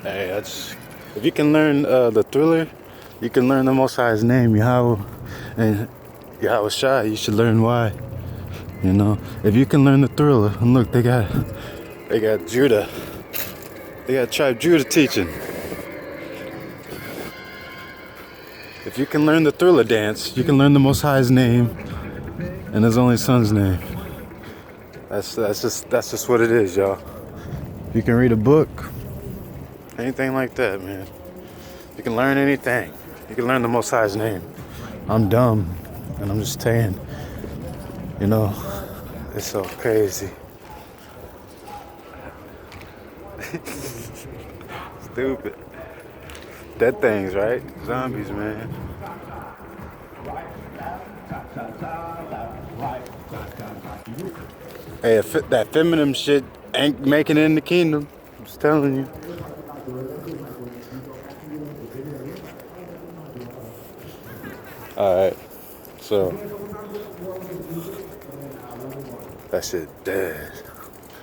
Hey, if you can learn the Thriller, you can learn the Most High's name, Yahweh, and Yahweh Shai. You should learn why. You know, if you can learn the Thriller, and look, they got Judah, they got tribe Judah teaching. If you can learn the Thriller dance, you can learn the Most High's name and His only Son's name. That's just what it is, y'all. If you can read a book, anything like that, man. You can learn anything. You can learn the Most High's name. I'm dumb, and I'm just saying, you know, it's so crazy. Stupid. Dead things, right? Zombies, man. Hey, that feminine shit ain't making it in the kingdom. I'm just telling you. Alright, so that shit dead.